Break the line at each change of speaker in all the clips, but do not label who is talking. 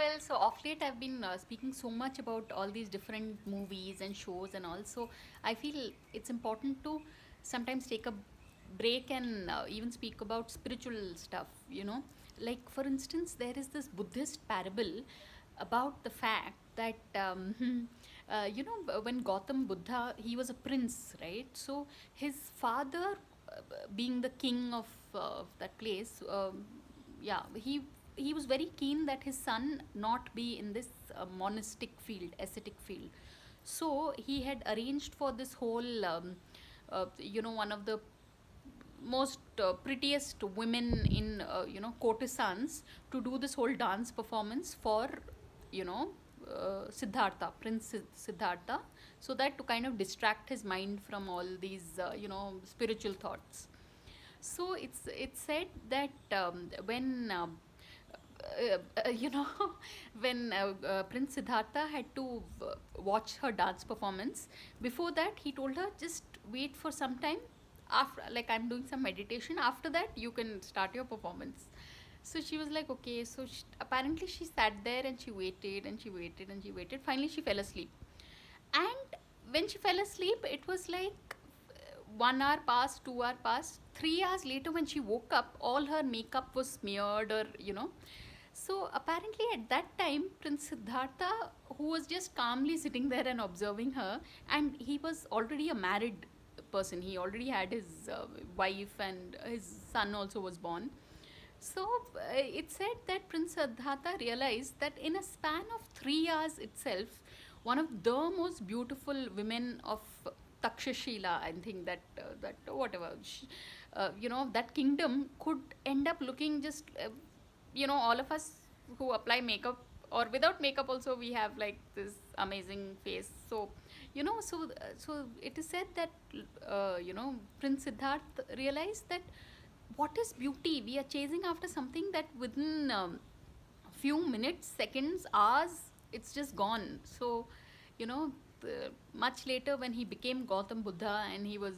Well, so off late I've been speaking so much about all these different movies and shows and all. So I feel it's important to sometimes take a break and even speak about spiritual stuff, Like, for instance, there is this Buddhist parable about the fact that, when Gautam Buddha, he was a prince, right? So his father, being the king of that place, yeah, he was very keen that his son not be in this monastic field, ascetic field. So he had arranged for this whole, one of the most prettiest women in, courtesans to do this whole dance performance for, Siddhartha, Prince Siddhartha, so that to kind of distract his mind from all these, spiritual thoughts. So it's said that when you know when Prince Siddhartha had to watch her dance performance, before that he told her, just wait for some time, after, like, I'm doing some meditation, after that you can start your performance. So she was like, okay. So apparently she sat there and she waited and she waited and she waited. Finally she fell asleep. And when she fell asleep, it was like 1 hour passed, 2 hour passed, 3 hours later when she woke up, all her makeup was smeared, or. So apparently at that time, Prince Siddhartha, who was just calmly sitting there and observing her, and he was already a married person. He already had his wife, and his son also was born. So it said that Prince Siddhartha realized that in a span of 3 hours itself, one of the most beautiful women of Takshashila, I think that whatever, that kingdom could end up looking just, all of us who apply makeup or without makeup also, we have like this amazing face. So, so it is said that, Prince Siddharth realized that what is beauty? We are chasing after something that within few minutes, seconds, hours, it's just gone. So, you know, much later when he became Gautam Buddha and he was,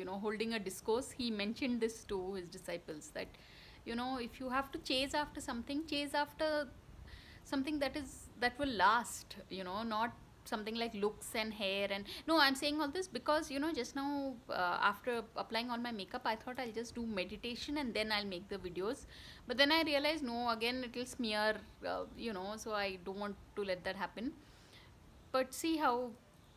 holding a discourse, he mentioned this to his disciples that, if you have to chase after something, chase after something that will last, not something like looks and hair. And no, I'm saying all this because, just now, after applying all my makeup, I thought I'll just do meditation and then I'll make the videos. But then I realized, no, again it will smear, so I don't want to let that happen. But see how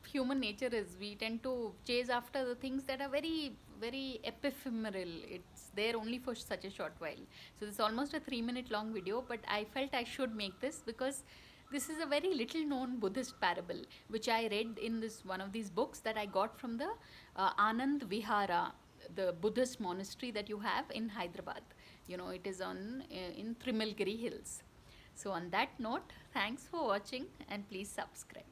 human nature is. We tend to chase after the things that are very, very ephemeral. It's there only for such a short while. So this is almost a 3 minute long video, but I felt I should make this because this is a very little known Buddhist parable which I read in this one of these books that I got from the Anand Vihara, the Buddhist monastery that you have in Hyderabad. It is on in Trimalgiri Hills. So on that note, thanks for watching and please subscribe.